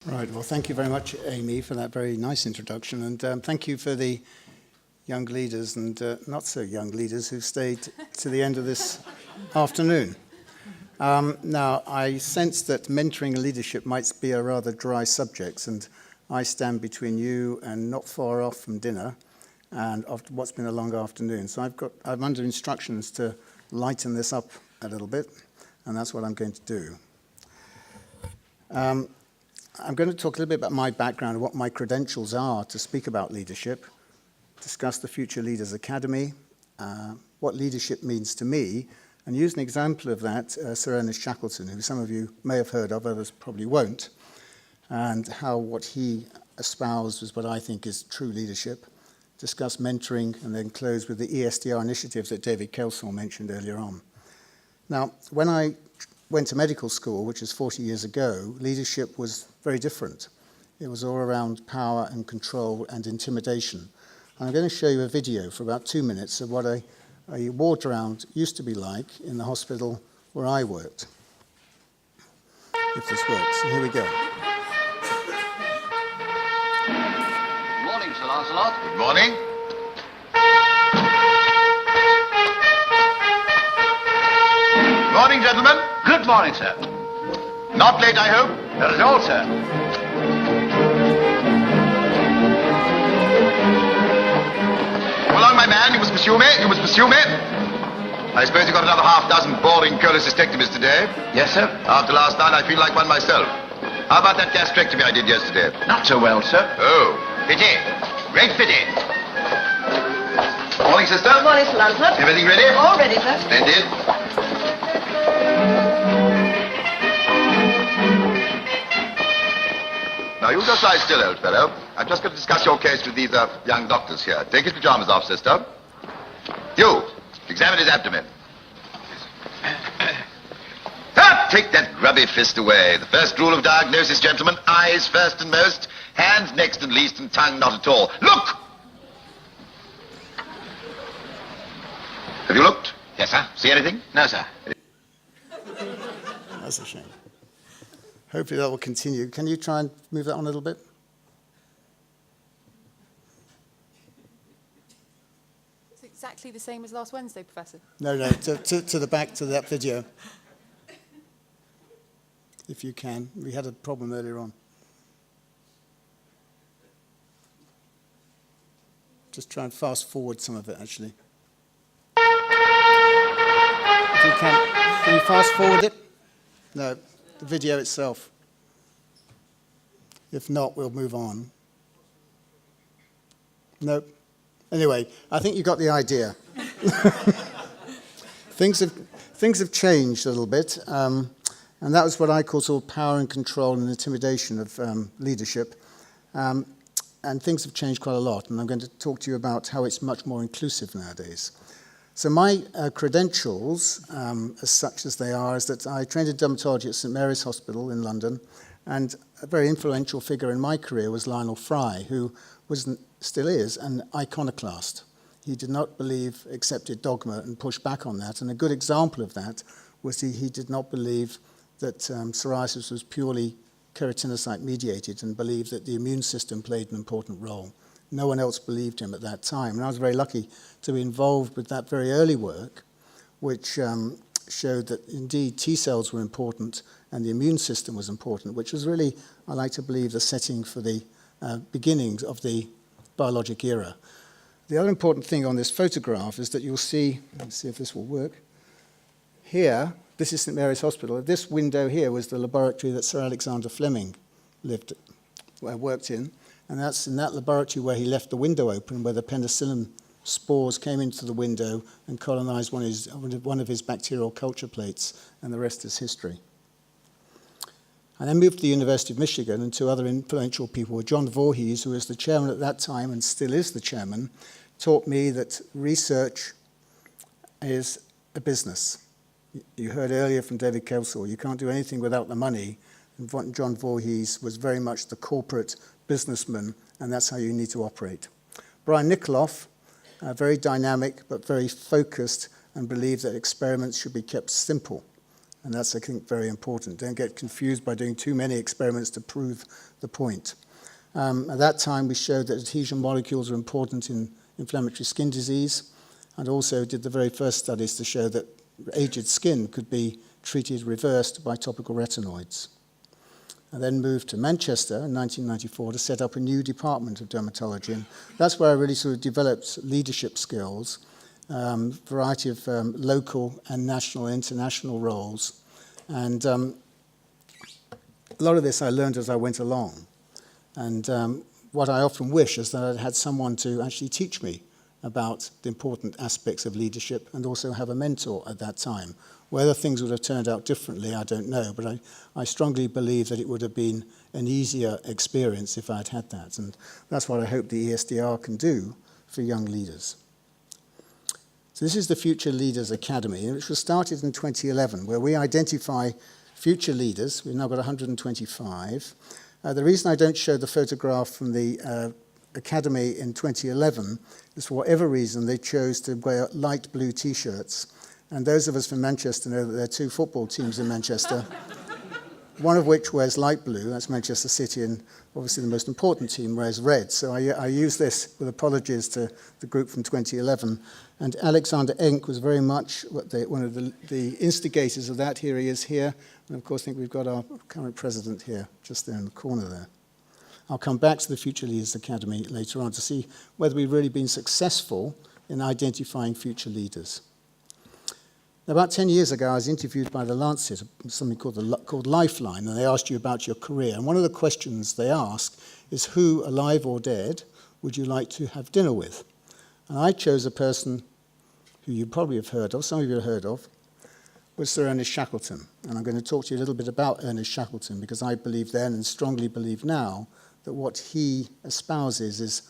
Right, well, thank you very much, Amy, for that very nice introduction, and thank you for the young leaders and not so young leaders who've stayed to the end of this afternoon. Now, I sense that mentoring and leadership might be a rather dry subject, and I stand between you and not far off from dinner and after what's been a long afternoon. So I'm under instructions to lighten this up a little bit, and that's what I'm going to do. I'm going to talk a little bit about my background and what my credentials are to speak about leadership, discuss the Future Leaders Academy, what leadership means to me, and use an example of that, Sir Ernest Shackleton, who some of you may have heard of, others probably won't, and how what he espoused is what I think is true leadership, discuss mentoring, and then close with the ESDR initiatives that David Kelsall mentioned earlier on. Now, when I went to medical school, which is 40 years ago, leadership was very different. It was all around power and control and intimidation. And I'm going to show you a video for about 2 minutes of what a ward round used to be like in the hospital where I worked. If this works. And here we go. Good morning, Sir Lancelot. Good morning. Morning, gentlemen. Good morning, sir. Not late, I hope? Not at all, sir. Come along, my man. You must pursue me. You must pursue me. I suppose you got another half-dozen boring cholecystectomies today? Yes, sir. After last night, I feel like one myself. How about that gastrectomy I did yesterday? Not so well, sir. Oh, pity. Great pity. Morning, sister. Good morning, Sir Lancelot. Everything ready? All ready, sir. Splendid. Now, you just lie still, old fellow. I've just got to discuss your case with these young doctors here. Take his pajamas off, sister. You, examine his abdomen. Take that grubby fist away. The first rule of diagnosis, gentlemen, eyes first and most, hands next and least, and tongue not at all. Look! Have you looked? Yes, sir. See anything? No, sir. That's a shame. Hopefully that will continue. Can you try and move that on a little bit? It's exactly the same as last Wednesday, Professor. No, to the back, to that video. If you can. We had a problem earlier on. Just try and fast forward some of it, actually. If you can you fast forward it? No, the video itself. If not, we'll move on. Nope. Anyway, I think you got the idea. Things have changed a little bit, and that was what I call sort of power and control and intimidation of leadership. And things have changed quite a lot, and I'm going to talk to you about how it's much more inclusive nowadays. So my credentials, as such as they are, is that I trained in dermatology at St Mary's Hospital in London, and a very influential figure in my career was Lionel Fry, who still is an iconoclast. He did not believe accepted dogma and pushed back on that, and a good example of that was he did not believe that psoriasis was purely keratinocyte mediated and believed that the immune system played an important role. No one else believed him at that time. And I was very lucky to be involved with that very early work, which showed that indeed T cells were important and the immune system was important, which was really, I like to believe, the setting for the beginnings of the biologic era. The other important thing on this photograph is that you'll see, let's see if this will work. Here, this is St Mary's Hospital. This window here was the laboratory that Sir Alexander Fleming worked in. And that's in that laboratory where he left the window open, where the penicillin spores came into the window and colonized one of his bacterial culture plates, and the rest is history. I then moved to the University of Michigan, and two other influential people were John Voorhees, who was the chairman at that time and still is the chairman, taught me that research is a business. You heard earlier from David Kelsall, you can't do anything without the money. And John Voorhees was very much the corporate businessman, and that's how you need to operate. Brian Nikoloff, very dynamic but very focused, and believed that experiments should be kept simple. And that's, I think, very important. Don't get confused by doing too many experiments to prove the point. At that time, we showed that adhesion molecules are important in inflammatory skin disease, and also did the very first studies to show that aged skin could be treated, reversed by topical retinoids. I then moved to Manchester in 1994 to set up a new department of dermatology, and that's where I really sort of developed leadership skills, variety of local and national and international roles, and a lot of this I learned as I went along. And what I often wish is that I'd had someone to actually teach me about the important aspects of leadership and also have a mentor at that time. Whether things would have turned out differently, I don't know, but I strongly believe that it would have been an easier experience if I'd had that. And that's what I hope the ESDR can do for young leaders. So this is the Future Leaders Academy, which was started in 2011, where we identify future leaders. We've now got 125. The reason I don't show the photograph from the Academy in 2011 is, for whatever reason, they chose to wear light blue T-shirts. And those of us from Manchester know that there are two football teams in Manchester, one of which wears light blue, that's Manchester City, and obviously the most important team wears red. So I use this with apologies to the group from 2011. And Alexander Enck was very much one of the instigators of that. Here he is here. And of course, I think we've got our current president here, just there in the corner there. I'll come back to the Future Leaders Academy later on to see whether we've really been successful in identifying future leaders. Now, about 10 years ago, I was interviewed by The Lancet, something called Lifeline, and they asked you about your career. And one of the questions they ask is, who, alive or dead, would you like to have dinner with? And I chose a person who you probably have heard of, some of you have heard of, was Sir Ernest Shackleton. And I'm going to talk to you a little bit about Ernest Shackleton, because I believe then and strongly believe now that what he espouses is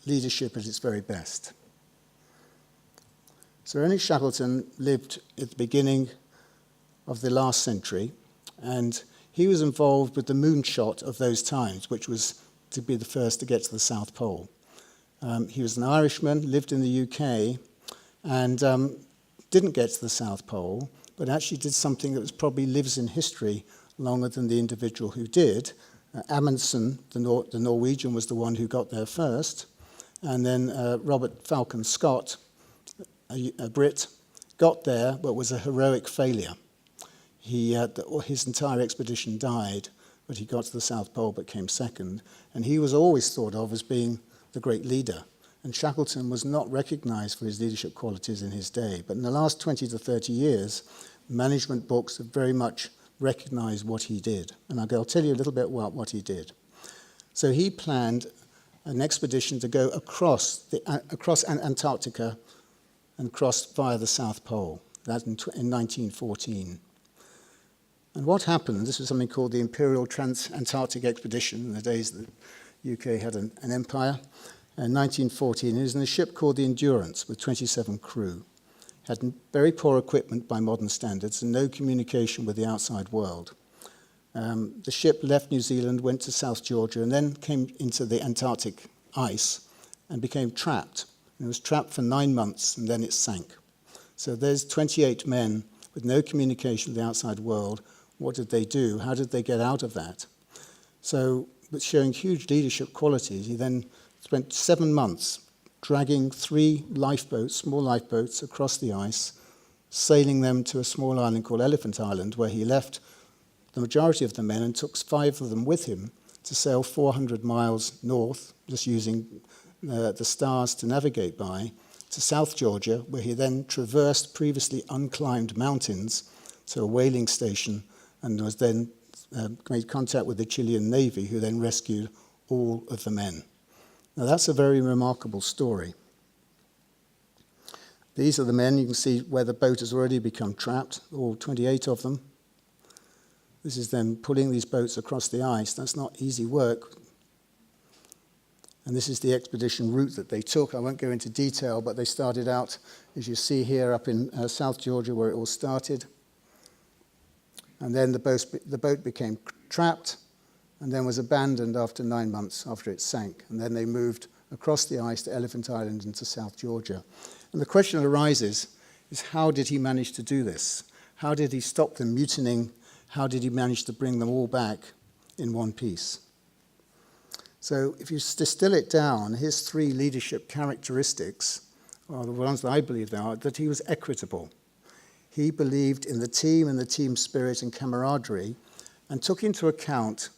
leadership at its very best. Sir Ernest Shackleton lived at the beginning of the last century, and he was involved with the moonshot of those times, which was to be the first to get to the South Pole. He was an Irishman, lived in the UK, and didn't get to the South Pole, but actually did something that was probably lives in history longer than the individual who did. Amundsen, the Norwegian, was the one who got there first, and then Robert Falcon Scott, a Brit, got there, but was a heroic failure. His entire expedition died, but he got to the South Pole but came second, and he was always thought of as being the great leader. And Shackleton was not recognized for his leadership qualities in his day, but in the last 20 to 30 years, management books have very much recognized what he did. And I'll tell you a little bit about what he did. So he planned an expedition to go across Antarctica and cross via the South Pole, that in 1914. And what happened, this was something called the Imperial Trans-Antarctic Expedition, in the days that the UK had an empire. In 1914, it was in a ship called the Endurance with 27 crew. Had very poor equipment by modern standards and no communication with the outside world. The ship left New Zealand, went to South Georgia, and then came into the Antarctic ice and became trapped. And it was trapped for 9 months, and then it sank. So there's 28 men with no communication with the outside world. What did they do? How did they get out of that? So, with showing huge leadership qualities, he then spent 7 months dragging 3 lifeboats, small lifeboats, across the ice, sailing them to a small island called Elephant Island, where he left the majority of the men and took 5 of them with him to sail 400 miles north, just using the stars to navigate by, to South Georgia, where he then traversed previously unclimbed mountains to a whaling station and was then made contact with the Chilean Navy, who then rescued all of the men. Now that's a very remarkable story. These are the men. You can see where the boat has already become trapped, all 28 of them. This is them pulling these boats across the ice. That's not easy work. And this is the expedition route that they took. I won't go into detail, but they started out, as you see here, up in South Georgia, where it all started. And then the boat became trapped and then was abandoned after 9 months after it sank. And then they moved across the ice to Elephant Island into South Georgia. And the question arises is, how did he manage to do this? How did he stop them mutinying? How did he manage to bring them all back in one piece? So if you distill it down, his 3 leadership characteristics are the ones that I believe they are, that he was equitable. He believed in the team and the team spirit and camaraderie and took into account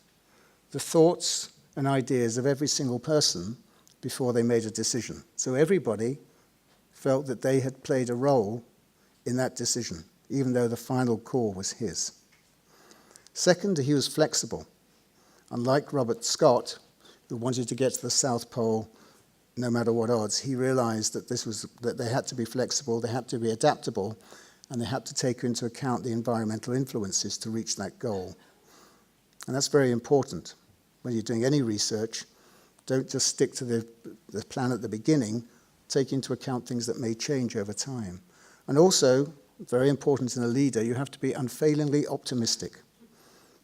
the thoughts and ideas of every single person before they made a decision. So everybody felt that they had played a role in that decision, even though the final call was his. Second, he was flexible. Unlike Robert Scott, who wanted to get to the South Pole no matter what odds, he realized that they had to be flexible, they had to be adaptable, and they had to take into account the environmental influences to reach that goal. And that's very important. When you're doing any research, don't just stick to the plan at the beginning, take into account things that may change over time. And also, very important in a leader, you have to be unfailingly optimistic.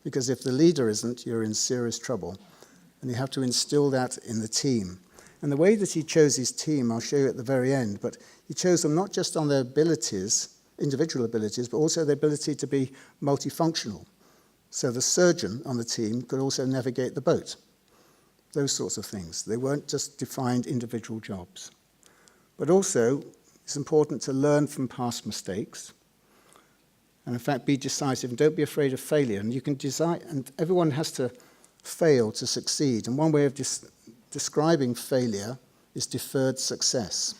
Because if the leader isn't, you're in serious trouble. And you have to instill that in the team. And the way that he chose his team, I'll show you at the very end, but he chose them not just on their abilities, individual abilities, but also their ability to be multifunctional. So the surgeon on the team could also navigate the boat. Those sorts of things. They weren't just defined individual jobs. But also, it's important to learn from past mistakes. And in fact, be decisive and don't be afraid of failure. And you can design, and everyone has to fail to succeed. And one way of describing failure is deferred success.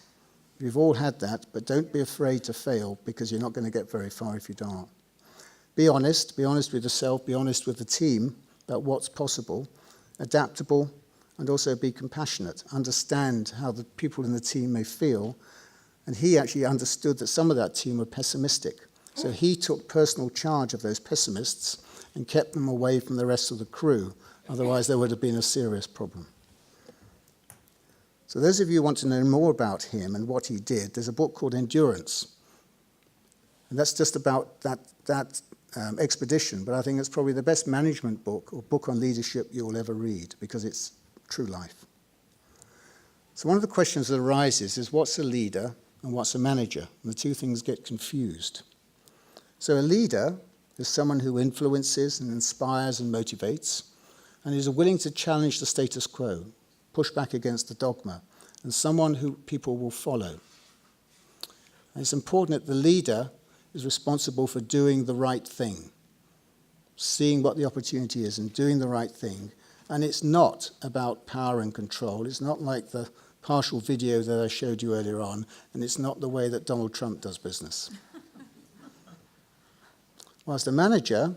We've all had that, but don't be afraid to fail because you're not going to get very far if you don't. Be honest with yourself, be honest with the team about what's possible, adaptable, and also be compassionate. Understand how the people in the team may feel. And he actually understood that some of that team were pessimistic. So he took personal charge of those pessimists and kept them away from the rest of the crew. Otherwise, there would have been a serious problem. So those of you who want to know more about him and what he did, there's a book called Endurance. And that's just about that expedition. But I think it's probably the best management book or book on leadership you'll ever read because it's true life. So one of the questions that arises is what's a leader and what's a manager? And the two things get confused. So a leader is someone who influences and inspires and motivates and is willing to challenge the status quo, push back against the dogma, and someone who people will follow. And it's important that the leader is responsible for doing the right thing, seeing what the opportunity is and doing the right thing. And it's not about power and control. It's not like the partial video that I showed you earlier on, and it's not the way that Donald Trump does business. Whilst the manager,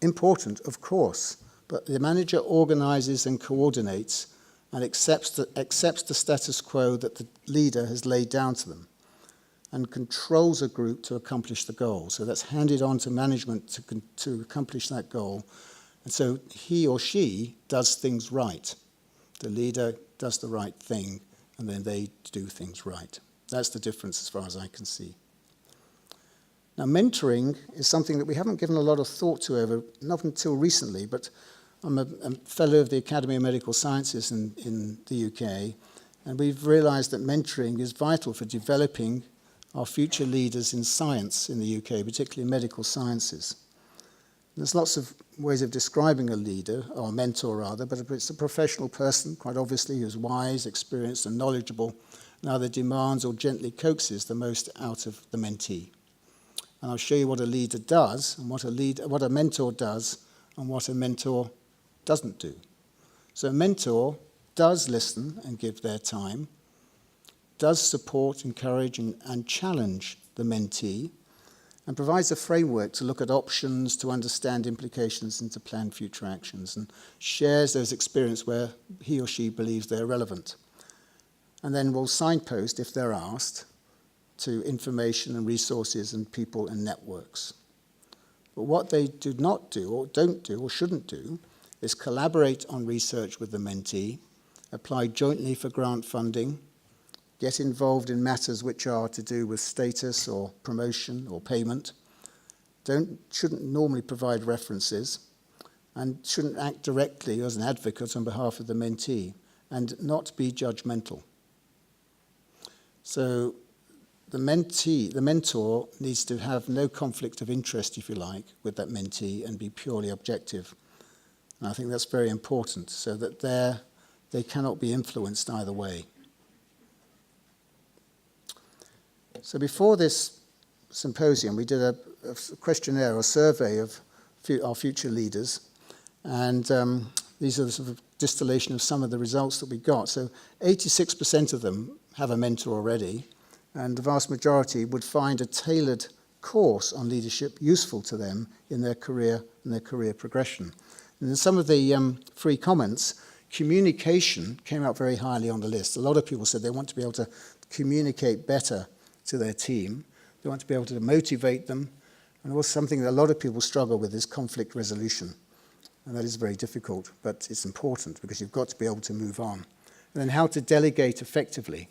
important, of course, but the manager organizes and coordinates and accepts the status quo that the leader has laid down to them and controls a group to accomplish the goal. So that's handed on to management to accomplish that goal. And so he or she does things right. The leader does the right thing, and then they do things right. That's the difference as far as I can see. Now, mentoring is something that we haven't given a lot of thought to over, not until recently, but I'm a fellow of the Academy of Medical Sciences in the UK, and we've realized that mentoring is vital for developing our future leaders in science in the UK, particularly medical sciences. There's lots of ways of describing a leader, or a mentor rather, but it's a professional person, quite obviously, who's wise, experienced, and knowledgeable, and either demands or gently coaxes the most out of the mentee. And I'll show you what a leader does, and what a mentor does, and what a mentor doesn't do. So a mentor does listen and give their time, does support, encourage, and challenge the mentee, and provides a framework to look at options, to understand implications, and to plan future actions, and shares those experiences where he or she believes they're relevant. And then will signpost, if they're asked, to information and resources and people and networks. But what they do not do, or don't do, or shouldn't do, is collaborate on research with the mentee, apply jointly for grant funding, get involved in matters which are to do with status or promotion or payment, shouldn't normally provide references, and shouldn't act directly as an advocate on behalf of the mentee, and not be judgmental. So the mentor needs to have no conflict of interest, if you like, with that mentee and be purely objective. And I think that's very important, so that they cannot be influenced either way. So before this symposium, we did a questionnaire or survey of our future leaders, and these are the sort of distillation of some of the results that we got. So 86% of them have a mentor already, and the vast majority would find a tailored course on leadership useful to them in their career and their career progression. And in some of the free comments, communication came out very highly on the list. A lot of people said they want to be able to communicate better to their team. They want to be able to motivate them. And also something that a lot of people struggle with is conflict resolution. And that is very difficult, but it's important because you've got to be able to move on. And then how to delegate effectively.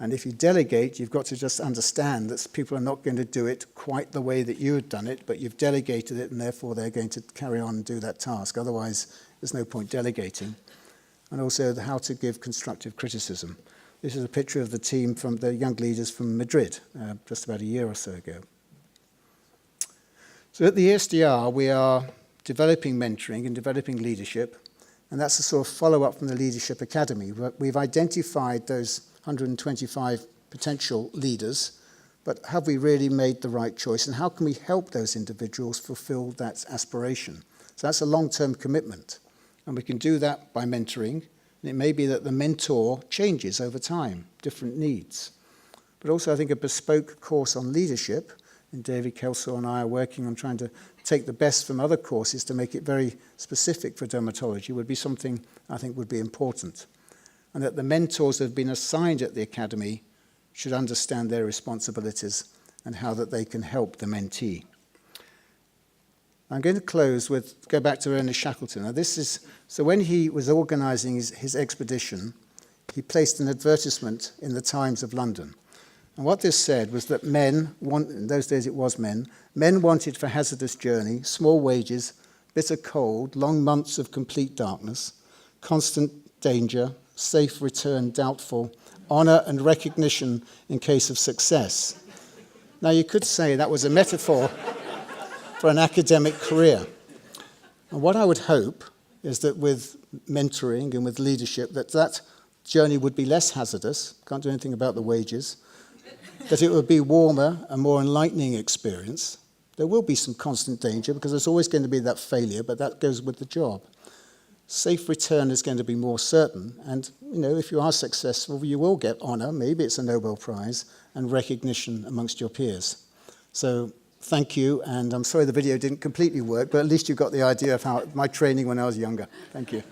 And if you delegate, you've got to just understand that people are not going to do it quite the way that you had done it, but you've delegated it and therefore they're going to carry on and do that task. Otherwise, there's no point delegating. And also how to give constructive criticism. This is a picture of the team from the young leaders from Madrid, just about a year or so ago. So at the ESDR, we are developing mentoring and developing leadership, and that's a sort of follow-up from the Leadership Academy. We've identified those 125 potential leaders, but have we really made the right choice, and how can we help those individuals fulfill that aspiration? So that's a long-term commitment, and we can do that by mentoring, and it may be that the mentor changes over time, different needs. But also I think a bespoke course on leadership, and David Kelso and I are working on trying to take the best from other courses to make it very specific for dermatology, would be something I think would be important. And that the mentors that have been assigned at the Academy should understand their responsibilities and how that they can help the mentee. I'm going to close with, go back to Ernest Shackleton. Now so when he was organising his expedition, he placed an advertisement in the Times of London. And what this said was that in those days it was men wanted for hazardous journey, small wages, bitter cold, long months of complete darkness, constant danger, safe return doubtful, honour and recognition in case of success. Now you could say that was a metaphor for an academic career. And what I would hope is that with mentoring and with leadership, that journey would be less hazardous, can't do anything about the wages, that it would be warmer, a more enlightening experience. There will be some constant danger because there's always going to be that failure, but that goes with the job. Safe return is going to be more certain, and if you are successful, you will get honour, maybe it's a Nobel Prize, and recognition amongst your peers. So thank you, and I'm sorry the video didn't completely work, but at least you got the idea of how my training when I was younger. Thank you.